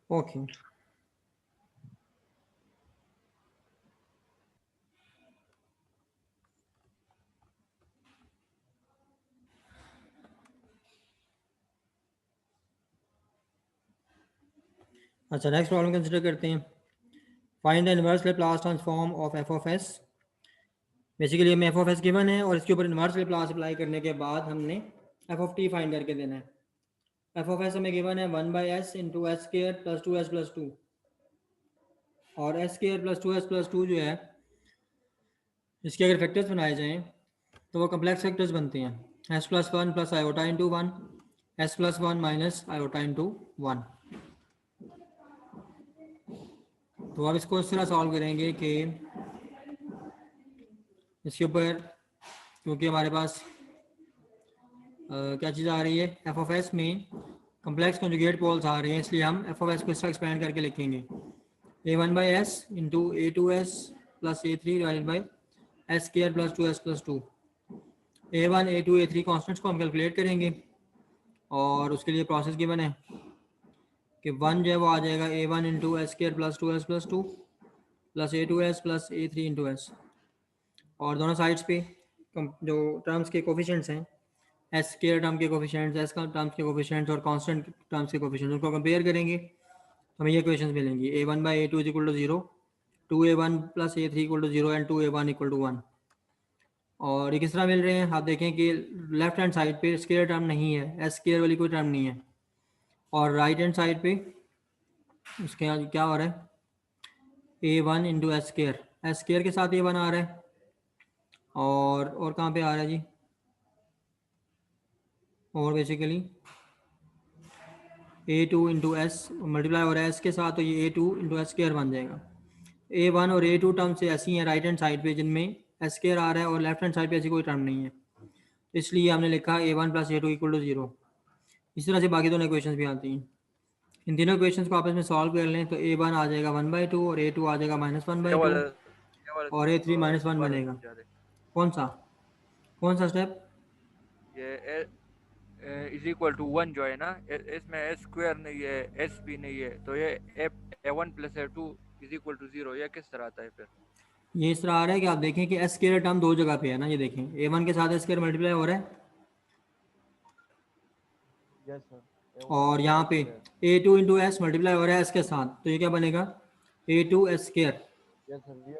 Speaker 1: ओके। अच्छा, नेक्स्ट प्रॉब्लम कंसिडर करते हैं। Find the inverse Laplace transform of F of S. Basically हमें एफ ऑफ एस गिवन है और इसके ऊपर इनवर्स लैप्लास अप्लाई करने के बाद हमने एफ ऑफ टी फाइंड करके देना है। एफ ऑफ एस हमें गिवन है 1/s into s square plus 2s plus 2, और S square plus 2s plus 2 जो है इसके अगर फैक्टर्स बनाए जाएँ तो वो कम्प्लेक्स फैक्टर्स बनते हैं। S plus 1 plus iota into 1, S plus 1 minus iota into 1। तो अब इसको इस तरह सॉल्व करेंगे कि इसके ऊपर, क्योंकि हमारे पास क्या चीज़ आ रही है एफ ऑफ एस में कम्प्लेक्स कॉन्जुगेट पोल्स आ रहे हैं, इसलिए हम एफ ऑफ एस को इस तरह एक्सपेंड करके लिखेंगे a1/s into a2s plus a3 divided by S square plus 2s plus 2। a1 a2 a3 constants को हम कैलकुलेट करेंगे, और उसके लिए प्रोसेस गिवन है कि 1 जो है वो आ जाएगा a1 into s square plus 2s plus 2 plus a2s plus a3 into s, और दोनों साइड्स पे जो टर्म्स के कोफिशिएंट्स हैं, एस स्क्वायर टर्म के कोफिशिएंट्स, एस का टर्म्स के कोफिशिएंट्स और कांस्टेंट टर्म्स के कोफिशिएंट्स, उनको कंपेयर करेंगे तो हमें ये इक्वेशंस मिलेंगी a1/a2 is equal to 0, 2a1 plus a3 equal to 0 and 2a1 equal to 1। और ये किस तरह मिल रहे हैं आप देखें कि लेफ्ट हैंड साइड पे स्क्वायर टर्म नहीं है, एस स्क्वायर वाली कोई टर्म नहीं है, और राइट हैंड साइड पे उसके यहाँ क्या हो रहा है a1 इंटू एस स्क्वायर के साथ a1 आ रहा है, और कहाँ पे आ रहा है जी, और basically a2 into S multiply हो रहा है एस के साथ, तो ये a2 इंटू एस स्क्वायर बन जाएगा। a1 और a2 टर्म से ऐसी हैं राइट हैंड साइड पे जिनमें एस स्क्वायर आ रहा है, और लेफ्ट हैंड साइड पे ऐसी कोई टर्म नहीं है, इसलिए हमने लिखा a1 plus a2 equal to 0। इस तरह से बाकी दोनों इक्वेशंस भी आती हैं। इन तीनों इक्वेशंस को आपस में सॉल्व कर लें तो a1 आ जाएगा 1/2 और a2 आ जाएगा -1/2
Speaker 2: ये वाला
Speaker 1: और a3
Speaker 2: स्टेप
Speaker 1: -1
Speaker 2: दोबारा
Speaker 1: बनेगा।
Speaker 2: समझा दे।
Speaker 1: कौन सा स्टेप?
Speaker 2: ये इज इक्वल टू 1 जो है ना, इसमें एस स्क्वायर नहीं है, एस भी नहीं है, तो ये a1 plus a2 is equal to 0, ये किस तरह आता है फिर?
Speaker 1: ये इस तरह आ रहा है कि आप देखें कि एस स्क्वायर टर्म दो जगह पे है ना, ये देखें a1 के साथ एस स्क्वायर मल्टीप्लाई हो रहा है,
Speaker 4: यस सर,
Speaker 1: और यहाँ पे a2 इंटू एस मल्टीप्लाई हो रहा है एस के साथ, तो ये क्या बनेगा a2 S square.
Speaker 4: Yes sir, ये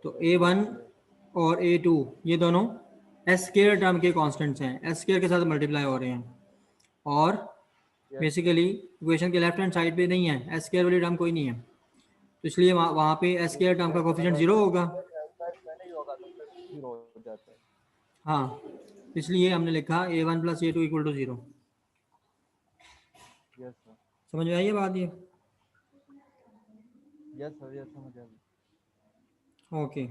Speaker 1: तो a1 और a2 ये दोनों एस स्क्वायर टर्म के कांस्टेंट्स हैं, एस स्क्वायर के साथ मल्टीप्लाई हो रहे हैं, और बेसिकली इक्वेशन के लेफ्ट हैंड साइड पे नहीं है एस स्क्वायर वाली टर्म कोई नहीं है, तो इसलिए वहाँ पे एस स्क्वायर टर्म का कोफिशिएंट 0 होगा।
Speaker 4: पहले ही होगा तो फिर 0 हो जाता है।
Speaker 1: हाँ, इसलिए हमने लिखा a1 plus a2 equal to 0।
Speaker 4: Yes sir,
Speaker 1: समझ में आई है बात ये?
Speaker 4: यस सर, यस समझ आ गया।
Speaker 1: ओके।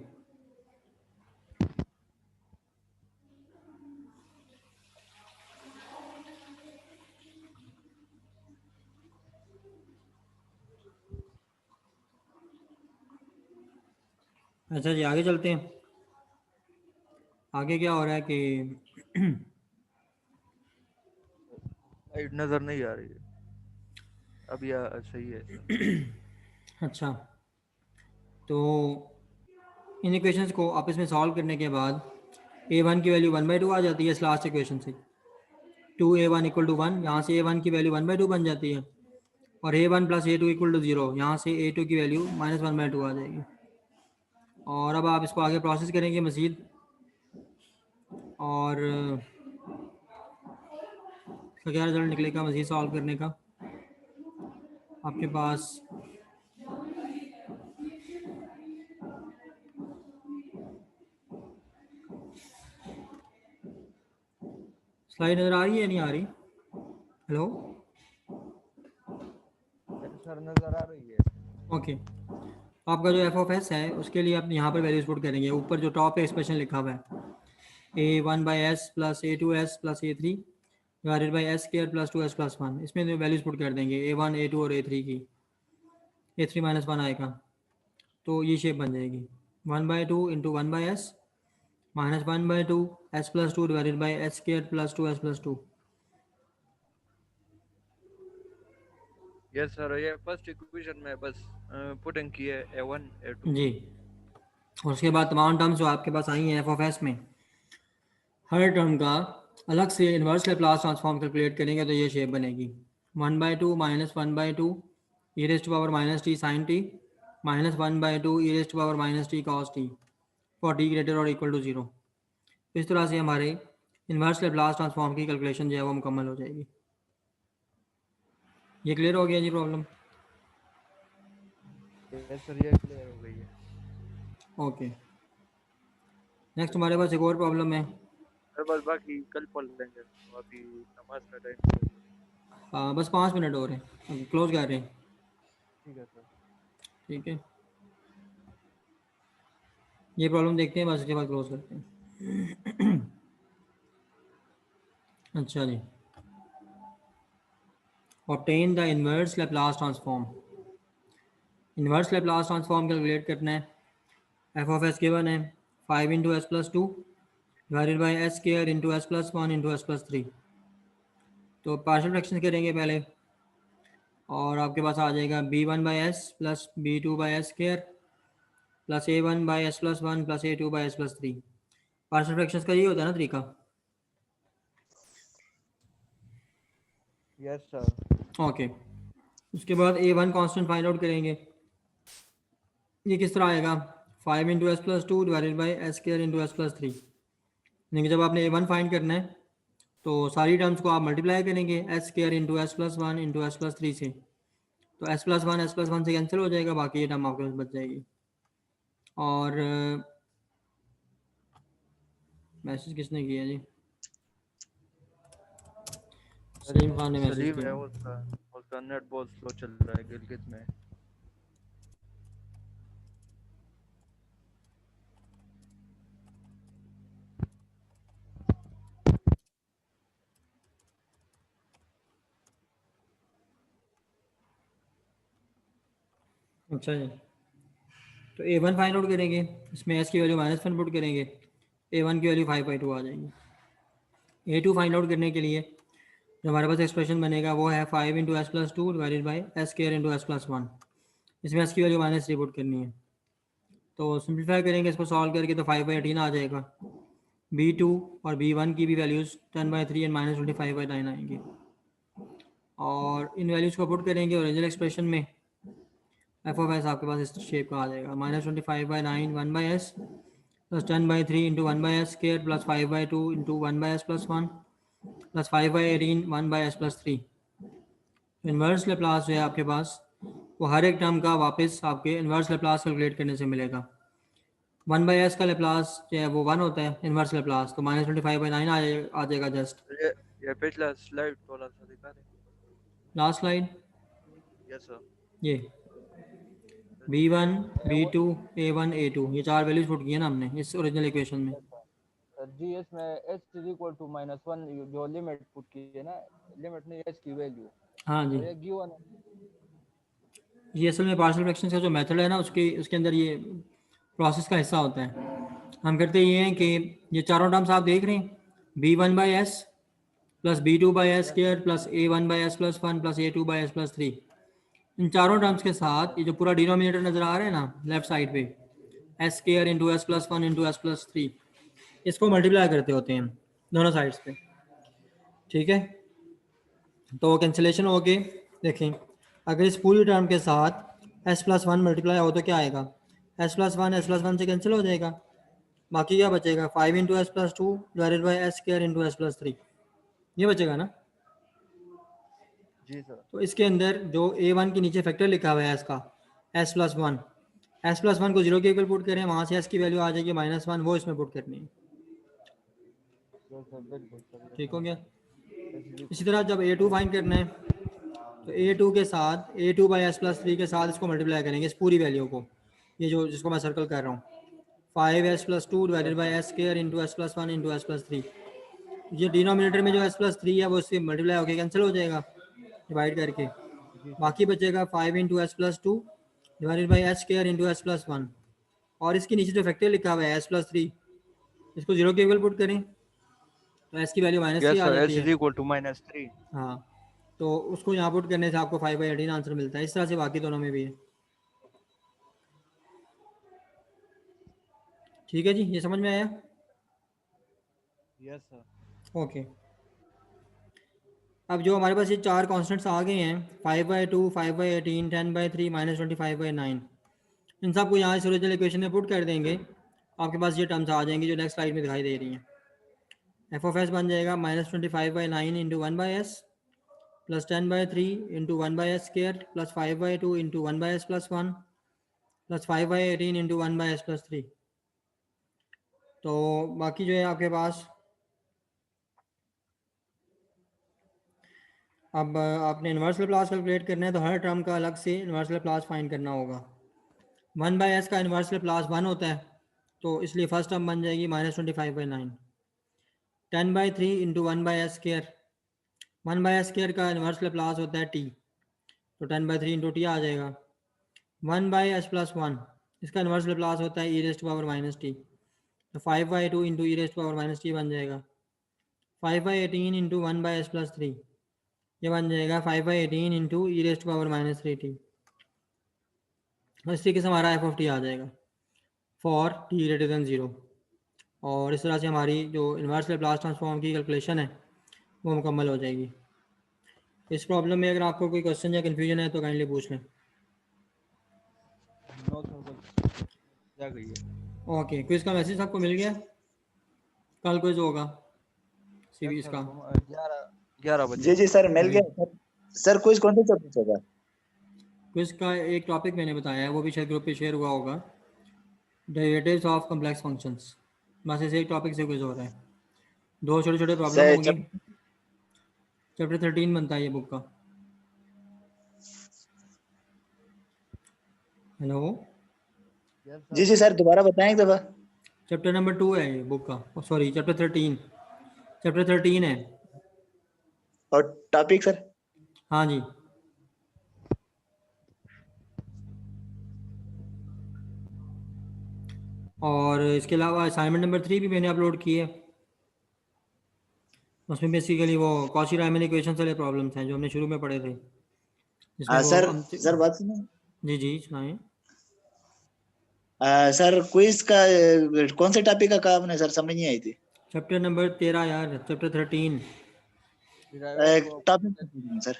Speaker 1: अच्छा जी, आगे चलते हैं। आगे क्या हो रहा है कि
Speaker 2: लाइट नजर नहीं आ रही है अब, या सही है सर।
Speaker 1: अच्छा, तो इन इक्वेशंस को आपस में सॉल्व करने के बाद a1 की वैल्यू 1/2 आ जाती है इस लास्ट इक्वेशन से। 2a1 इक्वल टू 1, यहाँ से a1 की वैल्यू 1/2 बन जाती है, और a1 plus a2 equal to 0, यहाँ से a2 की वैल्यू -1/2 आ जाएगी। और अब आप इसको आगे प्रोसेस करेंगे मज़ीद, और इसका क्या रिजल्ट निकलेगा मज़ीद सॉल्व करने का। आपके पास स्लाइड नज़र आ रही है, नहीं आ रही? हेलो,
Speaker 4: सर नजर आ रही है।
Speaker 1: ओके। आपका जो एफ ऑफ एस है उसके लिए आप यहाँ पर वैल्यूज पुट करेंगे। ऊपर जो टॉप पे एक्सप्रेशन लिखा हुआ है a1/s plus a2s plus a3 divided by s square plus 2s plus 1, इसमें जो वैल्यूज पुट कर देंगे a1 a2 और a3 की। a3 -1 आएगा तो ये शेप बन जाएगी 1/2 into 1/s -1/2 s plus 2 divided by s square plus 2s plus 2।
Speaker 2: Yes sir, ये फर्स्ट इक्वेशन में बस पुटिंग की है a1 a2।
Speaker 1: जी, और उसके बाद तमाम टर्म्स जो आपके पास आई हैं एफ ऑफ एस में, हर टर्म का अलग से इन्वर्स लैप्लास ट्रांसफॉर्म कैलकुलेट करेंगे तो ये शेप बनेगी 1/2 -1/2 e raise to power minus t sine t -1/2 e raise to power minus t cos t for T greater और इक्वल टू 0। इस तरह से हमारे इन्वर्स लैप्लास ट्रांसफॉर्म की कैलकुलेशन जो है वो मुकम्मल हो जाएगी। ये क्लियर हो गया जी प्रॉब्लम?
Speaker 2: यस सर, ये क्लियर हो गई है।
Speaker 1: ओके, नेक्स्ट हमारे पास एक और प्रॉब्लम है।
Speaker 2: सर बस बाकी कल पढ़ लेंगे, तो अभी नमाज का टाइम।
Speaker 1: हाँ, बस 5 मिनट और हैं, क्लोज कर रहे हैं।
Speaker 4: ठीक है सर।
Speaker 1: ठीक है, ये प्रॉब्लम देखते हैं, बस इसके बाद क्लोज करते हैं। अच्छा जी, obtain the inverse Laplace transform. Inverse Laplace transform calculate करना है। एफ ऑफ एस गिवन है 5 into S plus 2 divided by S square into S plus 1 into S plus 3। तो पार्शियल फ्रैक्शन करेंगे पहले, और आपके पास आ जाएगा b1/s plus b2/s square plus a1/s plus 1 plus a2/s plus 3। Partial fractions का ये होता है ना तरीका।
Speaker 4: Yes sir.
Speaker 1: ओके, उसके बाद a1 कांस्टेंट फाइंड आउट करेंगे। ये किस तरह आएगा 5 into S plus 2 divided by S square into S plus 3। यानी कि जब आपने a1 फाइंड करना है तो सारी टर्म्स को आप मल्टीप्लाई करेंगे S square into S plus 1 into S plus 3 से। तो एस प्लस वन से कैंसिल हो जाएगा, बाकी ये टर्म आपके पास बच जाएगी। और मैसेज किसने किया जी? सलीम खान ने मैसेज
Speaker 2: सलीम है,
Speaker 1: किया।
Speaker 2: उसका नेट बहुत स्लो चल रहा है गिलगित में।
Speaker 1: अच्छा जी, तो a1 फाइंड आउट करेंगे, इसमें s की वैल्यू -1 पुट करेंगे, a1 की वैल्यू 5/2 आ जाएगी। a2 फाइंड आउट करने के लिए जो हमारे पास एक्सप्रेशन बनेगा वो है 5 into S plus 2 divided by S square into S plus 1। इसमें s की वैल्यू -3 पुट करनी है, तो सिंप्लीफाई करेंगे इसको सॉल्व करके तो 5/18 आ जाएगा। b2 और b1 की भी वैल्यूज़ 10/3 एंड -25/9 आएंगी, और इन वैल्यूज़ को पुट करेंगे ओरिजिनल एक्सप्रेशन में। एफ ऑफ एस आपके पास इस शेप का आ जाएगा -25/9 1/s plus 10/3 into 1/s square plus 5/2 into 1/s plus 1 plus 5/18 1/s plus 3। Inverse Laplace जो है आपके पास वो हर एक टर्म का वापस आपके इन्वर्स लेप्लास कैलकुलेट करने से मिलेगा। 1/s का लेप्लास जो है वो 1 होता है इन्वर्स लेप्लास, तो -25/9 आ जाएगा जस्ट।
Speaker 2: ये पिछला स्लाइड थोड़ा सा दिखा दे।
Speaker 1: Last slide
Speaker 2: yes sir.
Speaker 1: ये b1 b2 a1 a2 ये 4 वैल्यूज पुट किए ना हमने इस ओरिजिनल इक्वेशन में।
Speaker 4: सर जी इसमें एच इज इक्वल टू -1 जो लिमिट पुट की है ना, लिमिट नहीं एच की वैल्यू,
Speaker 1: हाँ जी,
Speaker 4: तो ये गिवन है।
Speaker 1: ये असल में पार्शियल फ्रैक्शन का जो मेथड है ना उसके उसके अंदर ये प्रोसेस का हिस्सा होता है। हम करते ये हैं कि ये चारों टर्म्स आप देख रहे हैं, b1/s plus b2/s square plus a1/s plus 1 plus a2/s plus 3, इन चारों टर्म्स के साथ ये जो पूरा डिनोमिनेटर नज़र आ रहा है ना लेफ्ट साइड पे, S square into S plus 1 into S plus 3, इसको मल्टीप्लाई करते होते हैं दोनों साइड्स पे। ठीक है, तो कैंसिलेशन हो गए। देखें, अगर इस पूरी टर्म के साथ एस प्लस 1 मल्टीप्लाई हो तो क्या आएगा, एस प्लस 1 से कैंसिल हो जाएगा, बाकी क्या बचेगा 5 into S plus 2 divided by S square into S plus 3, ये बचेगा ना।
Speaker 4: जी सर।
Speaker 1: तो इसके अंदर जो a1 के नीचे फैक्टर लिखा हुआ है इसका s प्लस 1, एस प्लस 1 को 0 के इक्वल पुट करें, वहाँ से s की वैल्यू आ जाएगी -1, वो इसमें पुट करनी है। ठीक हो गया। इसी तरह जब a2 फाइंड करना है तो a2 के साथ a2 बाई एस प्लस 3 के साथ इसको मल्टीप्लाई करेंगे इस पूरी वैल्यू को, ये जो जिसको मैं सर्कल कर रहा हूँ, 5s plus 2 divided by S square into S plus 1 into S plus 3, ये डिनोमिनेटर में जो एस प्लस 3 है वो इससे मल्टीप्लाई होकर कैंसिल हो जाएगा डिवाइड करके, बाकी बचेगा 5 into S plus 2 divided by S square into S plus 1, और इसके नीचे जो फैक्टर लिखा हुआ है एस प्लस 3, इसको 0 के इक्वल पुट करें तो एस की वैल्यू -3 आ जाती है।
Speaker 2: -3।
Speaker 1: हाँ, तो उसको यहाँ पुट करने से आपको 5/18 आंसर मिलता है। इस तरह से बाकी दोनों में भी है। ठीक है जी, ये समझ में आया?
Speaker 4: Yes sir.
Speaker 1: ओके, अब जो हमारे पास ये चार कॉन्स्टेंट्स आ गए हैं 5/2, 5/18, 10/3, -25/9, इन सबको यहाँ इस ओरिजिनल इक्वेशन में पुट कर देंगे, आपके पास ये टर्म्स आ जाएंगी जो नेक्स्ट स्लाइड में दिखाई दे रही हैं। एफ ऑफ एस बन जाएगा -25/9 into 1/s plus 10/3 into 1/s square plus 5/2 into 1/s plus 1 plus 5/18 into 1/s plus 3। तो बाकी जो है आपके पास, अब आपने इन्वर्स लैप्लास कैलकुलेट करना है तो हर टर्म का अलग से इन्वर्स लैप्लास फाइंड करना होगा। 1/s का इन्वर्स लैप्लास 1 होता है, तो इसलिए फर्स्ट टर्म बन जाएगी -25/9। 10/3 into 1/s square, 1/s square का इन्वर्स लैप्लास होता है t, तो 10/3 इंटू टी आ जाएगा। 1/s प्लस 1, इसका इन्वर्स लैप्लास होता है e raised to power -t, तो 5/2 into e raised to power -t बन जाएगा। 5/18 इंटू 1/s प्लस 3, ये बन जाएगा 5/18 into e raised to power -3t। इस तरीके से हमारा एफ ऑफ टी आ जाएगा फॉर t ग्रेटर दैन 0, और इस तरह से हमारी जो इन्वर्स लैप्लास ट्रांसफॉर्म की कैलकुलेशन है वो मुकम्मल हो जाएगी। इस प्रॉब्लम में अगर आपको कोई क्वेश्चन या कन्फ्यूजन है तो काइंडली पूछ लें।
Speaker 4: नो सर, क्या गई है।
Speaker 1: ओके, क्विज का मैसेज आपको मिल गया? कल क्विज होगा सीरीज का
Speaker 2: 11 बजे।
Speaker 3: जी जी सर, मिल गया सर। कुछ कौन सा टॉपिक होगा?
Speaker 1: क्विज का एक टॉपिक मैंने बताया है, वो भी शायद ग्रुप पे शेयर हुआ होगा, डेरिवेटिव्स ऑफ कॉम्प्लेक्स फंक्शंस। बस ऐसे एक टॉपिक से क्विज हो रहा है, दो छोटे छोटे प्रॉब्लम
Speaker 3: सर
Speaker 1: होंगी। चैप्टर 13 बनता है ये बुक का। हेलो
Speaker 3: जी जी सर, दोबारा बताएं एक दफा।
Speaker 1: चैप्टर नंबर 2 है ये बुक का, सॉरी चैप्टर 13 है।
Speaker 3: और टॉपिक सर?
Speaker 1: हाँ जी, और इसके अलावा असाइनमेंट नंबर 3 भी मैंने अपलोड की है, उसमें बेसिकली वो कॉची रायमन इक्वेशन वाले प्रॉब्लम्स हैं जो हमने शुरू में पढ़े थे, जिसमें वो
Speaker 3: सर बात सुनो।
Speaker 1: जी जी सुनाएं।
Speaker 3: सर क्विज का कौन से टॉपिक का काम है सर? समझ नहीं आई थी।
Speaker 1: चैप्टर नंबर 13 यार, चैप्टर 13।
Speaker 3: Topic sir?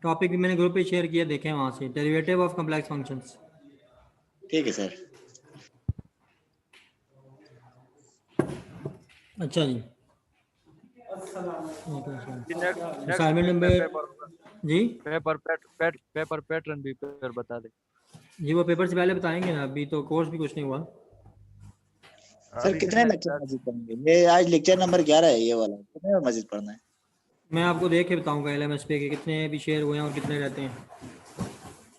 Speaker 1: टॉपिक भी मैंने ग्रुप पे शेयर किया, देखें वहाँ से, डेरिवेटिव ऑफ कॉम्प्लेक्स फंक्शंस।
Speaker 3: ठीक है सर।
Speaker 1: अच्छा जी, असाइनमेंट नंबर जी,
Speaker 2: पेपर पैटर्न भी पेपर बता दे
Speaker 1: जी वो पेपर से पहले बताएंगे ना, अभी तो कोर्स भी कुछ नहीं हुआ।
Speaker 3: सर कितने लेक्चर मस्जिद पढ़ेंगे? ये आज लेक्चर नंबर 11 है ये वाला, कितने मस्जिद पढ़ना है?
Speaker 1: मैं आपको देख के बताऊंगा LMS पे कि कितने भी शेयर हुए हैं और कितने रहते हैं।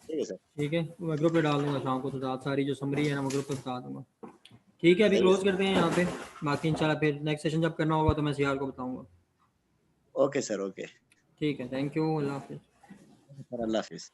Speaker 3: ठीक है सर।
Speaker 1: ठीक है, मैं ग्रुप पे डाल दूंगा शाम को, तो सारी जो समरी है ना मैं ग्रुप पे बता दूंगा। ठीक है, अभी क्लोज करते हैं यहाँ पे, बाकी इंशाल्लाह फिर नेक्स्ट सेशन जब करना होगा तो मैं CR को बताऊंगा।
Speaker 3: Okay sir, okay.
Speaker 1: ठीक है, थैंक यू, अल्लाह हाफिज़।
Speaker 3: अल्लाह हाफिज़।